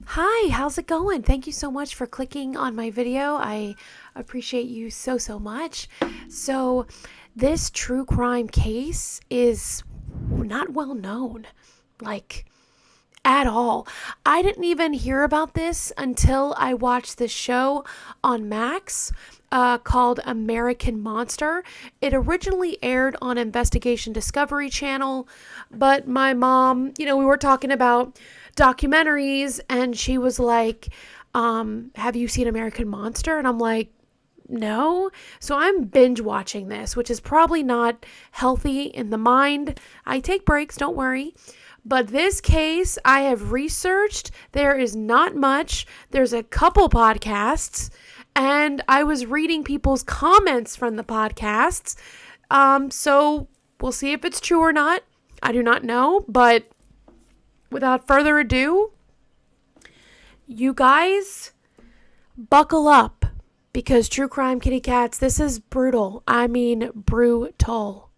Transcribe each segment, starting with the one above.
Hi, how's it going? Thank you so much for clicking on my video. I appreciate you so much. So, this true crime case is not well known, like at all. I didn't even hear about this until I watched this show on Max called American Monster. It originally aired on Investigation Discovery Channel, but my mom, we were talking about documentaries and she was like, have you seen American Monster? And I'm like, no. So I'm binge watching this, which is probably not healthy in the mind. I take breaks, don't worry. But this case I have researched. There is not much. There's a couple podcasts, and I was reading people's comments from the podcasts. So we'll see if it's true or not. I do not know, but without further ado, you guys buckle up because true crime kitty cats, this is brutal. I mean, brutal.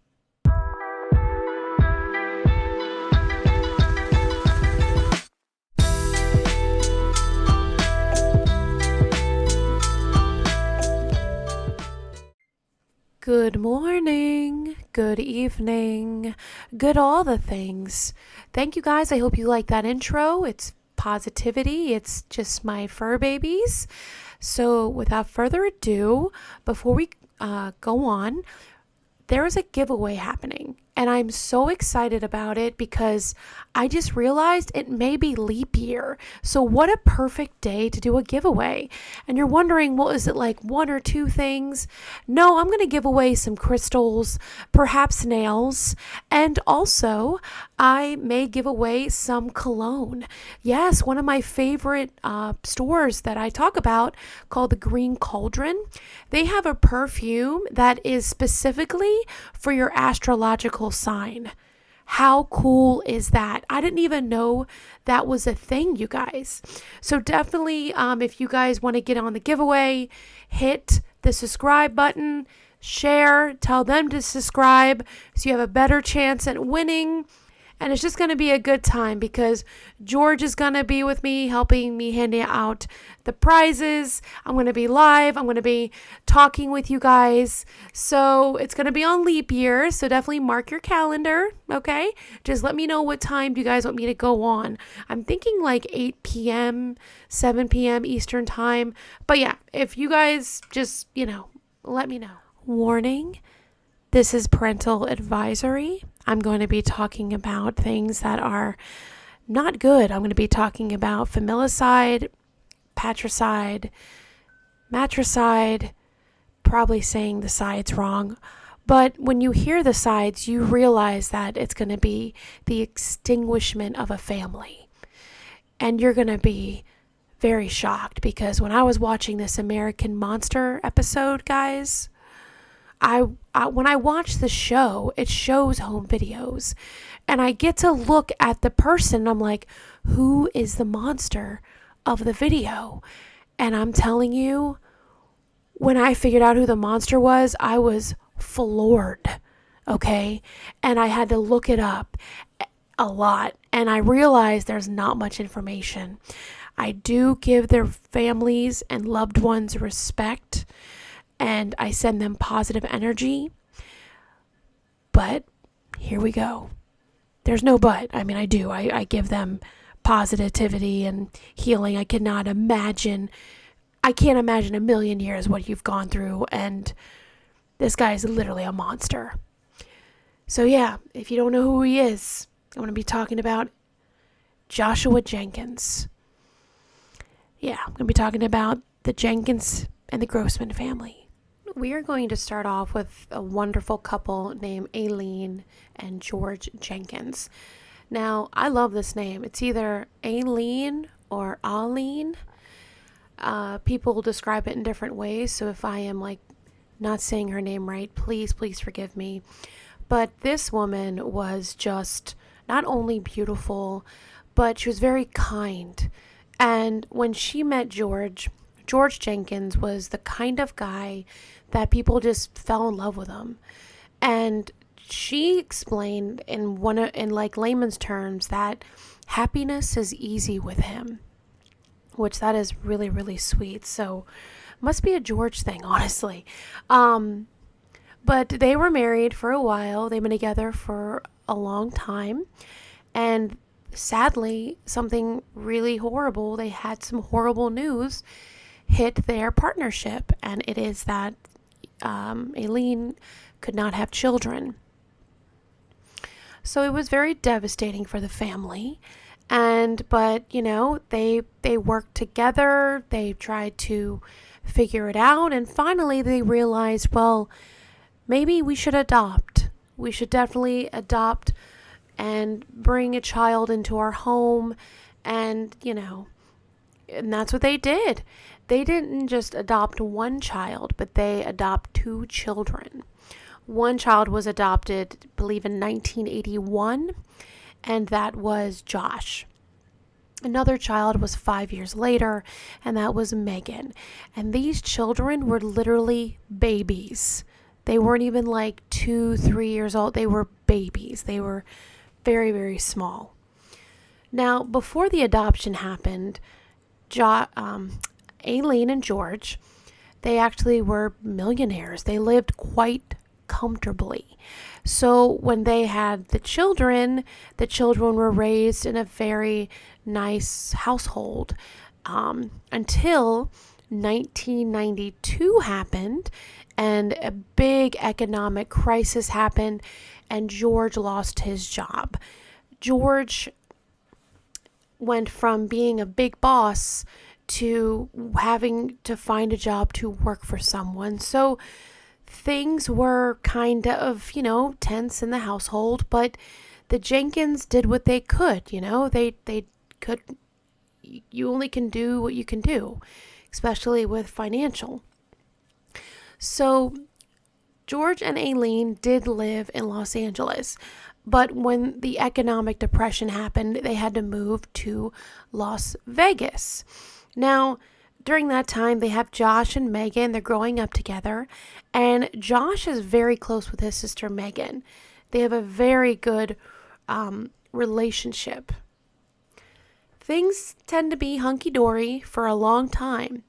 Good morning, good evening, good all the things. Thank you guys. I hope you like that intro. It's positivity. It's just my fur babies. So without further ado, before we go on, there is a giveaway happening. And I'm so excited about it because I just realized it may be leap year. So what a perfect day to do a giveaway. And you're wondering, well, is it like one or two things? No, I'm going to give away some crystals, perhaps nails, and also I may give away some cologne. Yes, one of my favorite stores that I talk about called the Green Cauldron. They have a perfume that is specifically for your astrological sign. How cool is that? I didn't even know that was a thing, you guys. So definitely, if you guys want to get on the giveaway, hit the subscribe button, share, tell them to subscribe so you have a better chance at winning. And it's just going to be a good time because George is going to be with me, helping me handing out the prizes. I'm going to be live. I'm going to be talking with you guys. So it's going to be on leap year. So definitely mark your calendar. Okay. Just let me know what time do you guys want me to go on. I'm thinking like 8 p.m., 7 p.m. Eastern time. But yeah, if you guys just, let me know. Warning. This is parental advisory. I'm going to be talking about things that are not good. I'm going to be talking about familicide, patricide, matricide, probably saying the sides wrong. But when you hear the sides, you realize that it's going to be the extinguishment of a family. And you're going to be very shocked because when I was watching this American Monster episode, guys, when I watch the show, it shows home videos and I get to look at the person and I'm like, who is the monster of the video? And I'm telling you, when I figured out who the monster was, I was floored. Okay. And I had to look it up a lot. And I realized there's not much information. I do give their families and loved ones respect. And I send them positive energy. But here we go. There's no but. I mean, I do. I give them positivity and healing. I can't imagine a million years what you've gone through. And this guy is literally a monster. So yeah, if you don't know who he is, I'm going to be talking about Joshua Jenkins. Yeah, I'm going to be talking about the Jenkins and the Grossman family. We are going to start off with a wonderful couple named Alene and George Jenkins. Now, I love this name. It's either Alene or Alene. People describe it in different ways, so if I am not saying her name right, please forgive me. But this woman was just not only beautiful, but she was very kind. And when she met George Jenkins was the kind of guy that people just fell in love with him. And she explained in layman's terms that happiness is easy with him. which that is really, really sweet. So must be a George thing, honestly. But they were married for a while. They've been together for a long time. And sadly, something really horrible, they had some horrible news hit their partnership. And it is that Alene could not have children. So it was very devastating for the family. But they worked together. They tried to figure it out. And finally they realized, well, maybe we should adopt. We should definitely adopt and bring a child into our home. And that's what they did. They didn't just adopt one child, but they adopt 2 children. One child was adopted, I believe, in 1981, and that was Josh. Another child was 5 years later, and that was Megan. And these children were literally babies. They weren't even like 2-3 years old. They were babies. They were very, very small. Now, before the adoption happened, Alene and George, they actually were millionaires. They lived quite comfortably. So when they had the children were raised in a very nice household until 1992 happened, and a big economic crisis happened, and George lost his job. George went from being a big boss to having to find a job to work for someone. So things were kind of, tense in the household, but the Jenkins did what they could. They could. You only can do what you can do, especially with financial. So George and Alene did live in Los Angeles, but when the economic depression happened, they had to move to Las Vegas. Now, during that time, they have Josh and Megan. They're growing up together, and Josh is very close with his sister Megan. They have a very good relationship. Things tend to be hunky-dory for a long time,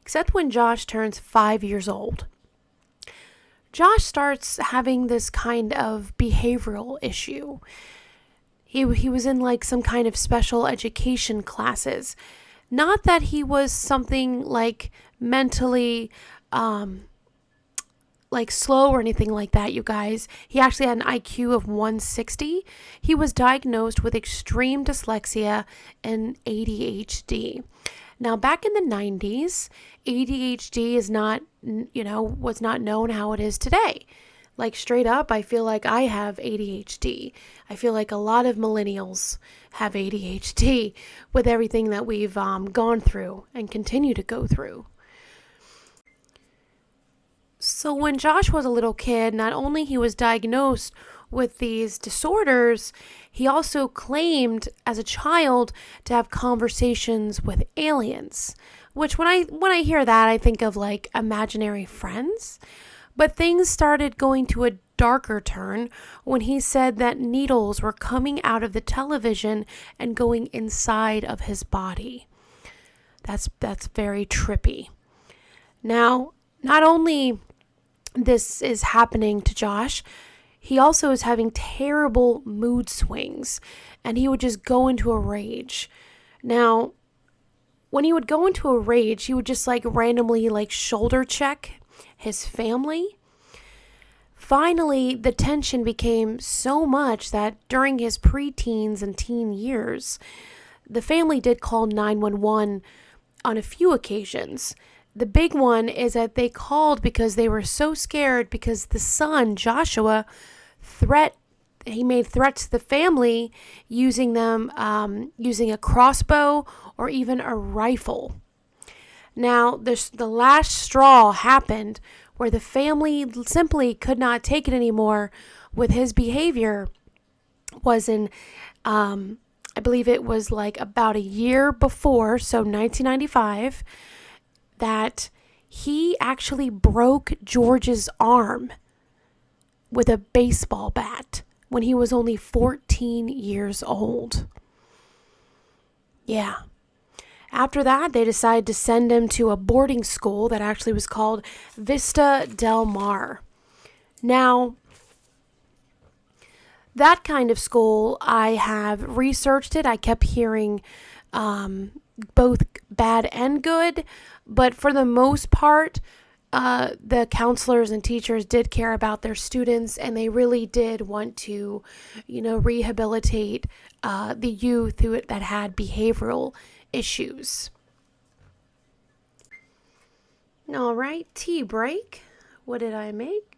except when Josh turns 5 years old. Josh starts having this kind of behavioral issue. He was in like some kind of special education classes. Not that he was something like mentally like slow or anything like that, you guys. He actually had an IQ of 160. He was diagnosed with extreme dyslexia and ADHD. Now, back in the 90s, ADHD was not known how it is today. Like, straight up, I feel like I have ADHD. I feel like a lot of millennials have ADHD with everything that we've gone through and continue to go through. So when Josh was a little kid, not only he was diagnosed with these disorders, he also claimed as a child to have conversations with aliens, which when I hear that, I think of like imaginary friends. But things started going to a darker turn when he said that needles were coming out of the television and going inside of his body. That's very trippy. Now, not only this is happening to Josh, he also is having terrible mood swings, and he would just go into a rage. Now, when he would go into a rage, he would just like randomly like shoulder check his family. Finally, the tension became so much that during his preteens and teen years, the family did call 911 on a few occasions. The big one is that they called because they were so scared because the son, Joshua, he made threats to the family using a crossbow or even a rifle. Now, the last straw happened where the family simply could not take it anymore with his behavior was in, I believe it was like about a year before, so 1995, that he actually broke George's arm with a baseball bat when he was only 14 years old. Yeah. After that, they decided to send him to a boarding school that actually was called Vista Del Mar. Now, that kind of school, I have researched it. I kept hearing both bad and good, but for the most part, the counselors and teachers did care about their students, and they really did want to, rehabilitate the youth that had behavioral issues. All right, tea break. What did I make?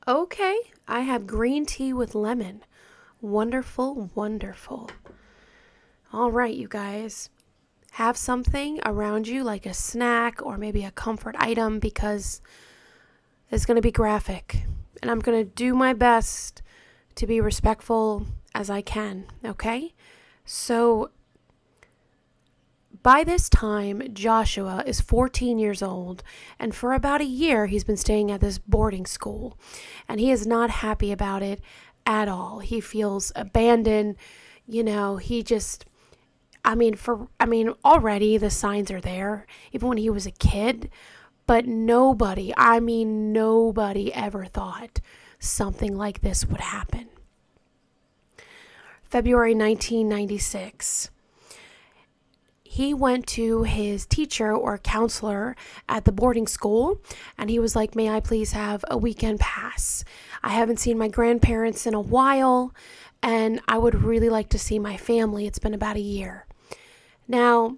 Okay, I have green tea with lemon. Wonderful, wonderful. All right, you guys. Have something around you like a snack or maybe a comfort item, because it's going to be graphic. And I'm going to do my best to be respectful as I can, okay? So, by this time, Joshua is 14 years old, and for about a year, he's been staying at this boarding school, and he is not happy about it at all. He feels abandoned. Already the signs are there, even when he was a kid, but nobody ever thought something like this would happen. February 1996. He went to his teacher or counselor at the boarding school, and he was like, "May I please have a weekend pass? I haven't seen my grandparents in a while, and I would really like to see my family. It's been about a year." Now,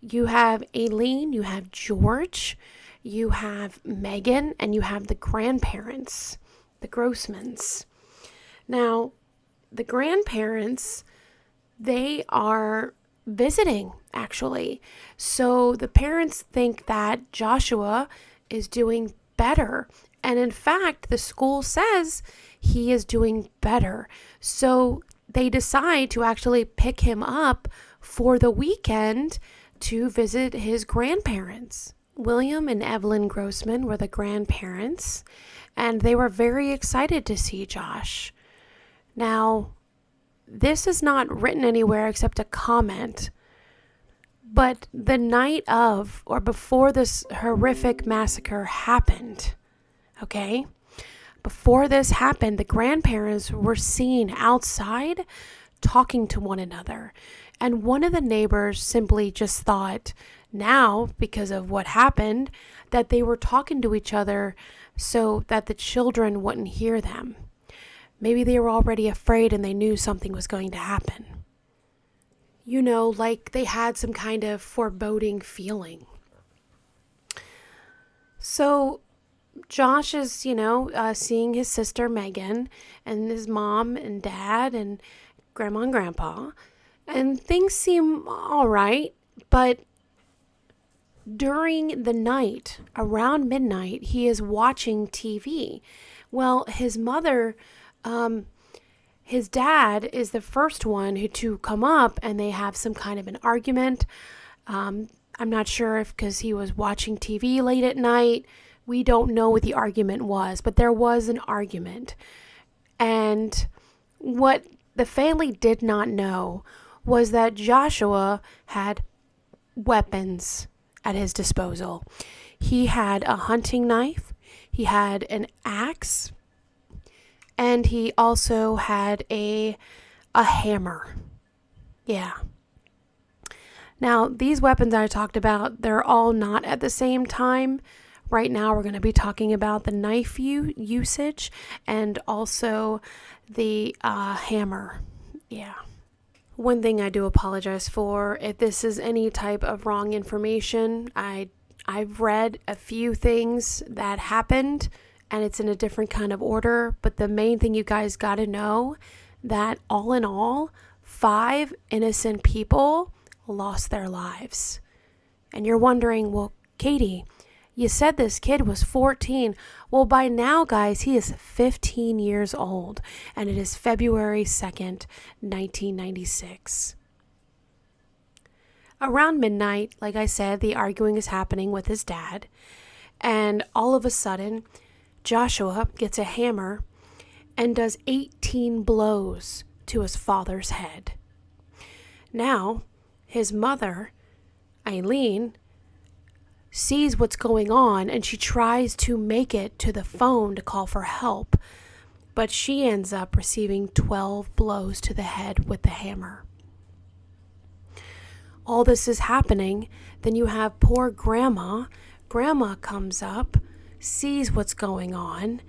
you have Alene, you have George, you have Megan, and you have the grandparents, the Grossmans. Now, the grandparents, they are visiting, actually. So the parents think that Joshua is doing better. And in fact, the school says he is doing better. So they decide to actually pick him up for the weekend to visit his grandparents. William and Evelyn Grossman were the grandparents, and they were very excited to see Josh. Now, this is not written anywhere except a comment, but the night of or before this horrific massacre happened, okay? Before this happened, the grandparents were seen outside talking to one another. And one of the neighbors simply just thought now, because of what happened, that they were talking to each other so that the children wouldn't hear them. Maybe they were already afraid and they knew something was going to happen. Like they had some kind of foreboding feeling. So Josh is, seeing his sister Megan and his mom and dad and grandma and grandpa. And things seem all right, but during the night, around midnight, he is watching TV. Well, his mother, his dad is the first one to come up, and they have some kind of an argument. I'm not sure if because he was watching TV late at night. We don't know what the argument was, but there was an argument. And what the family did not know was that Joshua had weapons at his disposal. He had a hunting knife, he had an axe, and he also had a hammer. Yeah. Now, these weapons I talked about, they're all not at the same time. Right now, we're going to be talking about the knife usage and also the hammer. Yeah. One thing I do apologize for, if this is any type of wrong information, I've read a few things that happened, and it's in a different kind of order, but the main thing you guys got to know, that all in all, 5 innocent people lost their lives. And you're wondering, well, Catie, you said this kid was 14. Well, by now, guys, he is 15 years old, and it is February 2nd, 1996. Around midnight, like I said, the arguing is happening with his dad, and all of a sudden, Joshua gets a hammer and does 18 blows to his father's head. Now, his mother, Alene, sees what's going on and she tries to make it to the phone to call for help, but she ends up receiving 12 blows to the head with the hammer. All this is happening. Then you have poor grandma. Grandma comes up, sees what's going on,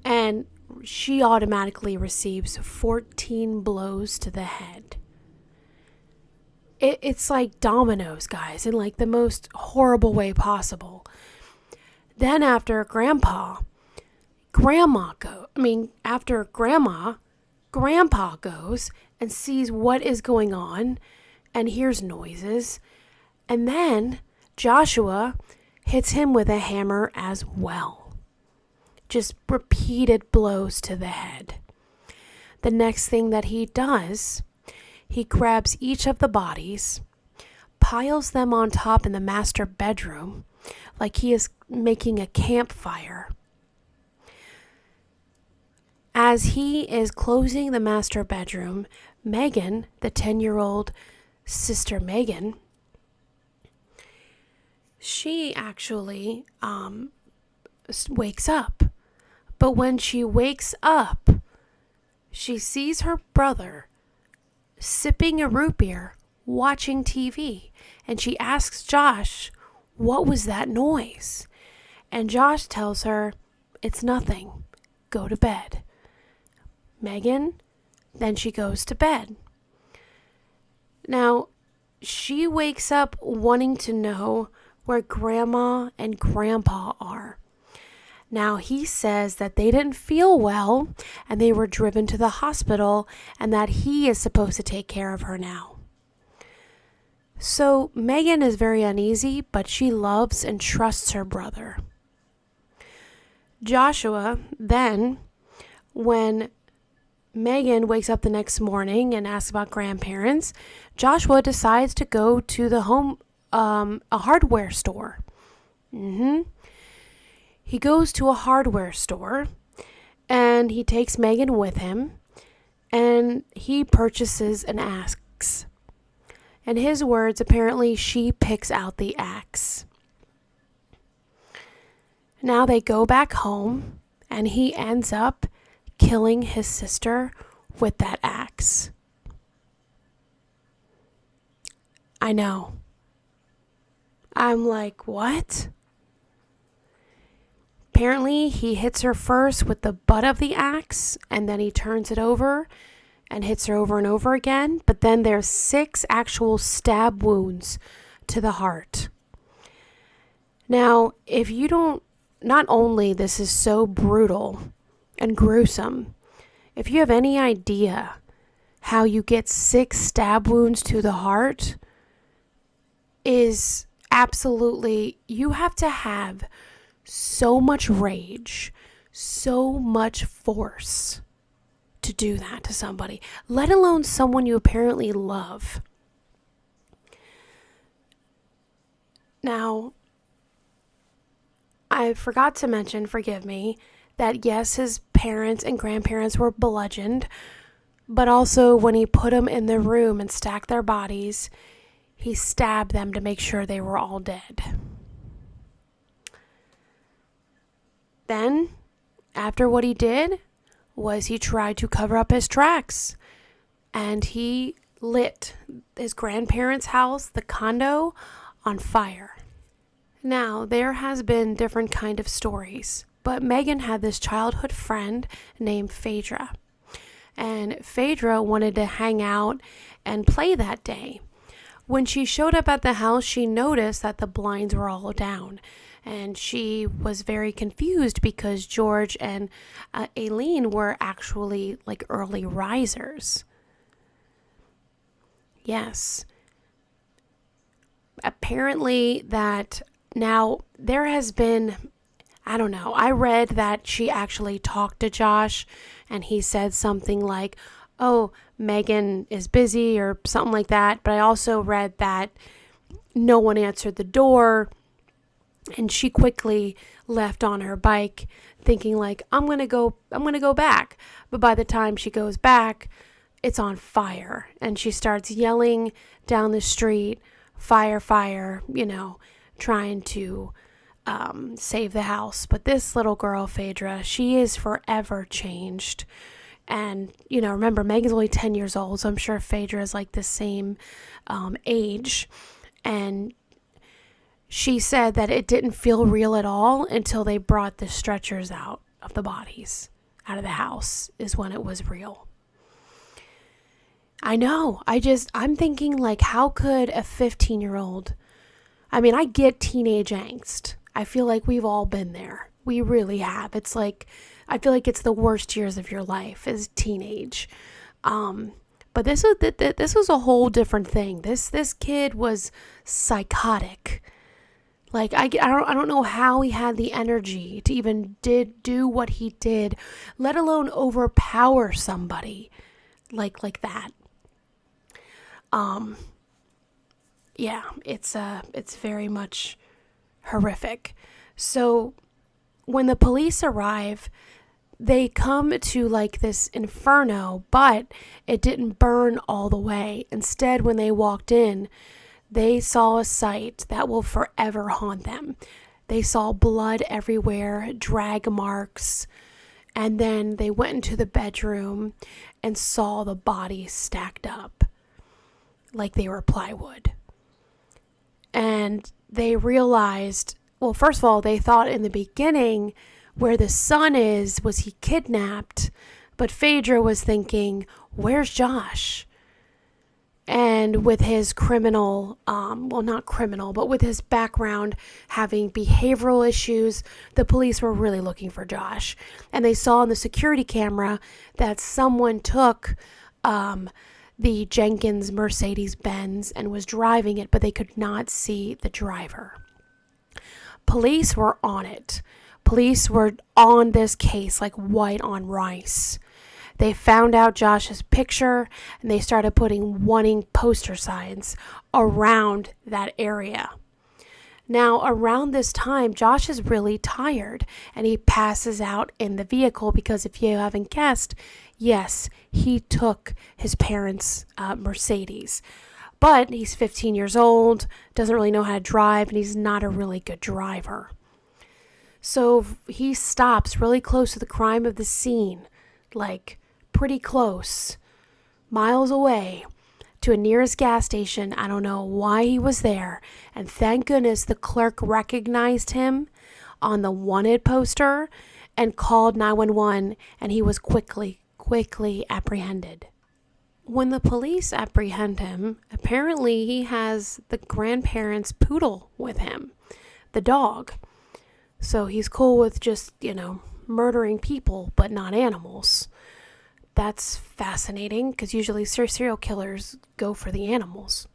and she automatically receives 14 blows to the head. It's like dominoes, guys, in like the most horrible way possible. Then after grandpa goes and sees what is going on and hears noises. And then Joshua hits him with a hammer as well. Just repeated blows to the head. The next thing that he does, he grabs each of the bodies, piles them on top in the master bedroom like he is making a campfire. As he is closing the master bedroom, Megan, the 10-year-old sister Megan, she actually wakes up. But when she wakes up, she sees her brother sipping a root beer, watching TV. And she asks Josh, what was that noise? And Josh tells her, it's nothing. Go to bed. Megan, then she goes to bed. Now, she wakes up wanting to know where Grandma and Grandpa are. Now, he says that they didn't feel well and they were driven to the hospital and that he is supposed to take care of her now. So, Megan is very uneasy, but she loves and trusts her brother. Joshua, then, when Megan wakes up the next morning and asks about grandparents, Joshua decides to go to the a hardware store. He goes to a hardware store and he takes Megan with him and he purchases an axe. In his words, apparently she picks out the axe. Now they go back home and he ends up killing his sister with that axe. I know. I'm like, what? Apparently, he hits her first with the butt of the axe, and then he turns it over and hits her over and over again. But then there's 6 actual stab wounds to the heart. Now, if you don't, not only this is so brutal and gruesome, if you have any idea how you get 6 stab wounds to the heart, is absolutely, you have to have so much rage, so much force to do that to somebody, let alone someone you apparently love. Now, I forgot to mention, forgive me, that yes, his parents and grandparents were bludgeoned, but also when he put them in the room and stacked their bodies, he stabbed them to make sure they were all dead. Then, after what he did, was he tried to cover up his tracks. And he lit his grandparents' house, the condo, on fire. Now, there has been different kind of stories, but Megan had this childhood friend named Phaedra. And Phaedra wanted to hang out and play that day. When she showed up at the house, she noticed that the blinds were all down. And she was very confused because George and Alene were actually like early risers. Yes. Apparently that now there has been, I don't know, I read that she actually talked to Josh and he said something like, oh, Megan is busy or something like that. But I also read that no one answered the door. And she quickly left on her bike thinking like, I'm going to go back. But by the time she goes back, it's on fire. And she starts yelling down the street, fire, fire, trying to save the house. But this little girl, Phaedra, she is forever changed. And, remember, Megan's only 10 years old, so I'm sure Phaedra is like the same age. And she said that it didn't feel real at all until they brought the stretchers out of the bodies, out of the house, is when it was real. I know. I'm thinking, like, how could a 15-year-old, I get teenage angst. I feel like we've all been there. We really have. It's like, I feel like it's the worst years of your life is teenage. But this was a whole different thing. This kid was psychotic. Like, I don't know how he had the energy to even do what he did, let alone overpower somebody like that. Yeah, it's very much horrific. So when the police arrive, they come to like this inferno, but it didn't burn all the way. Instead, when they walked in, they saw a sight that will forever haunt them. They saw blood everywhere, drag marks, and then they went into the bedroom and saw the bodies stacked up like they were plywood. And they realized, well, first of all, they thought in the beginning where the son was he kidnapped? But Phaedra was thinking, where's Josh? And with his criminal, not criminal, but with his background having behavioral issues, the police were really looking for Josh. And they saw on the security camera that someone took the Jenkins Mercedes-Benz and was driving it, but they could not see the driver. Police were on it. Police were on this case like white on rice. They found out Josh's picture and they started putting wanting poster signs around that area. Now, around this time, Josh is really tired and he passes out in the vehicle because if you haven't guessed, yes, he took his parents' Mercedes. But he's 15 years old, doesn't really know how to drive, and he's not a really good driver. So he stops really close to the crime of the scene, like pretty close, miles away, to a nearest gas station. I don't know why he was there. And thank goodness the clerk recognized him on the wanted poster and called 911, and he was quickly apprehended. When the police apprehend him, apparently he has the grandparents' poodle with him, the dog. So he's cool with just, murdering people, but not animals. That's fascinating because usually serial killers go for the animals.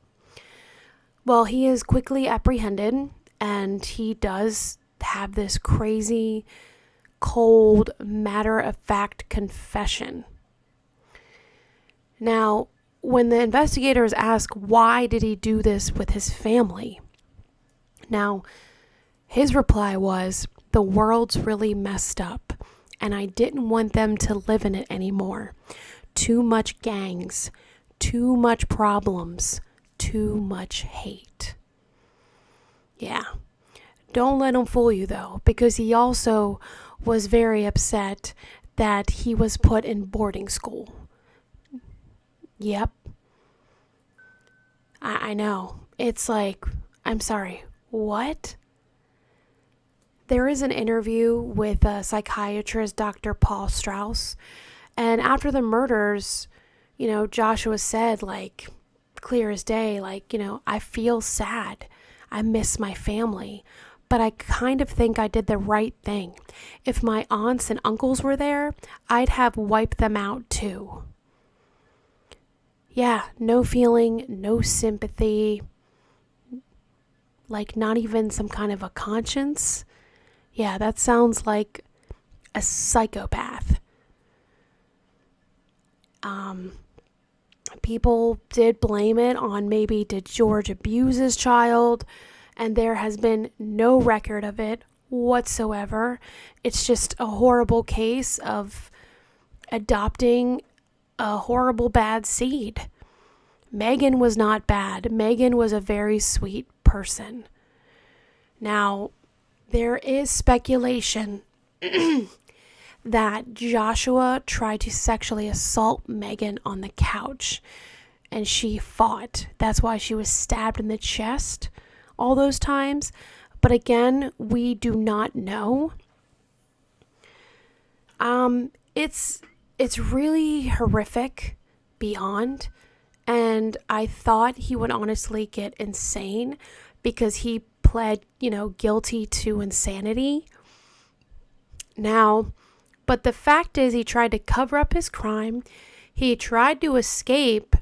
Well, he is quickly apprehended and he does have this crazy, cold, matter-of-fact confession. Now, when the investigators ask why did he do this with his family, now, his reply was, the world's really messed up, and I didn't want them to live in it anymore. Too much gangs, too much problems, too much hate. Yeah. Don't let him fool you, though, because he also was very upset that he was put in boarding school. Yep. I know. It's like, I'm sorry, what? There is an interview with a psychiatrist, Dr. Paul Strauss, and after the murders, Joshua said, like, clear as day, like, I feel sad. I miss my family, but I kind of think I did the right thing. If my aunts and uncles were there, I'd have wiped them out too. Yeah, no feeling, no sympathy, like not even some kind of a conscience. Yeah, that sounds like a psychopath. People did blame it on maybe did George abuse his child, and there has been no record of it whatsoever. It's just a horrible case of adopting a horrible bad seed. Megan was not bad. Megan was a very sweet person. Now, there is speculation that Joshua tried to sexually assault Megan on the couch, and she fought. That's why she was stabbed in the chest all those times. But again, we do not know. It's really horrific beyond. And I thought he would honestly get insane because he pled, guilty to insanity. Now, but the fact is he tried to cover up his crime. He tried to escape.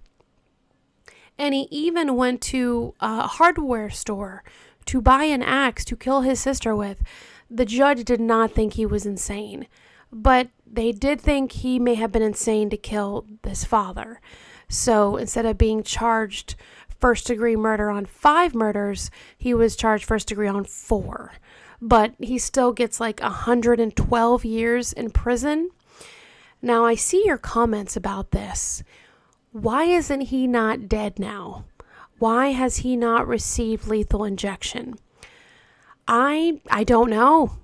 And he even went to a hardware store to buy an axe to kill his sister with. The judge did not think he was insane. But they did think he may have been insane to kill this father. So instead of being charged first-degree murder on 5 murders, he was charged first-degree on 4. But he still gets like 112 years in prison. Now, I see your comments about this. Why isn't he not dead now? Why has he not received lethal injection? I don't know.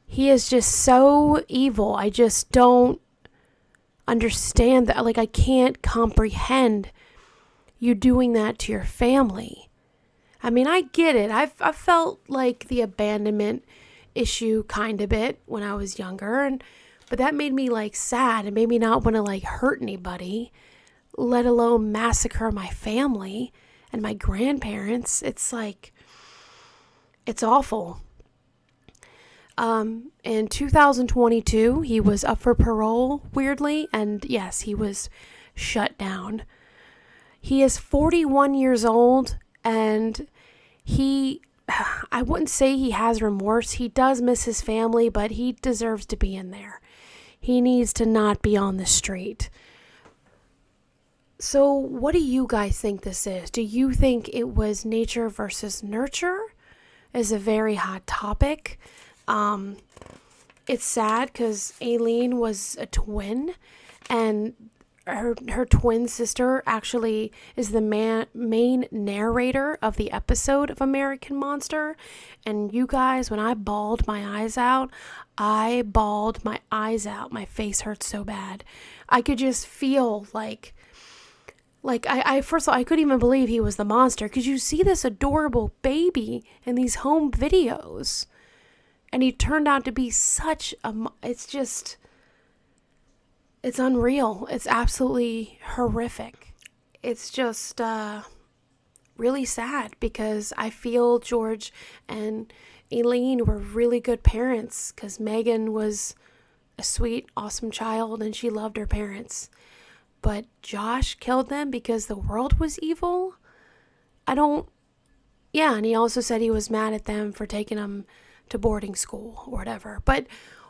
He is just so evil. I just don't understand that. Like, I can't comprehend you doing that to your family. I mean, I get it. I felt like the abandonment issue kind of bit when I was younger, but that made me like sad and made me not want to like hurt anybody, let alone massacre my family and my grandparents. It's like, it's awful. In 2022, he was up for parole, weirdly, and yes, he was shut down. He is 41 years old, and I wouldn't say he has remorse. He does miss his family, but he deserves to be in there. He needs to not be on the street. So what do you guys think this is? Do you think it was nature versus nurture? Is a very hot topic. It's sad because Alene was a twin, and her twin sister actually is the main narrator of the episode of American Monster. And you guys, when I bawled my eyes out, my face hurt so bad. I could just feel like I first of all, I couldn't even believe he was the monster, because you see this adorable baby in these home videos, and he turned out to be it's unreal. It's absolutely horrific. It's just really sad, because I feel George and Alene were really good parents, because Megan was a sweet, awesome child and she loved her parents. But Josh killed them because the world was evil? And he also said he was mad at them for taking him to boarding school or whatever. But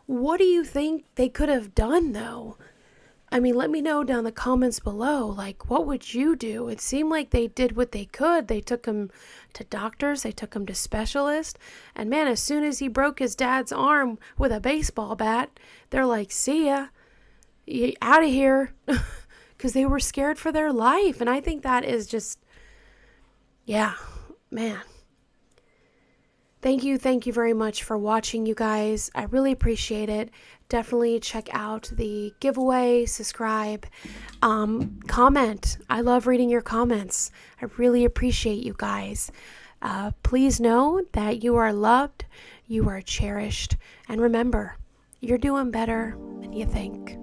what do you think they could have done, though? I mean, let me know down in the comments below. Like, what would you do? It seemed like they did what they could. They took him to doctors. They took him to specialists. And man, as soon as he broke his dad's arm with a baseball bat, they're like, see ya. Out of here. Because they were scared for their life. And I think that is just, yeah, man. Thank you very much for watching, you guys. I really appreciate it. Definitely check out the giveaway, subscribe, comment. I love reading your comments. I really appreciate you guys. Please know that you are loved, you are cherished, and remember, you're doing better than you think.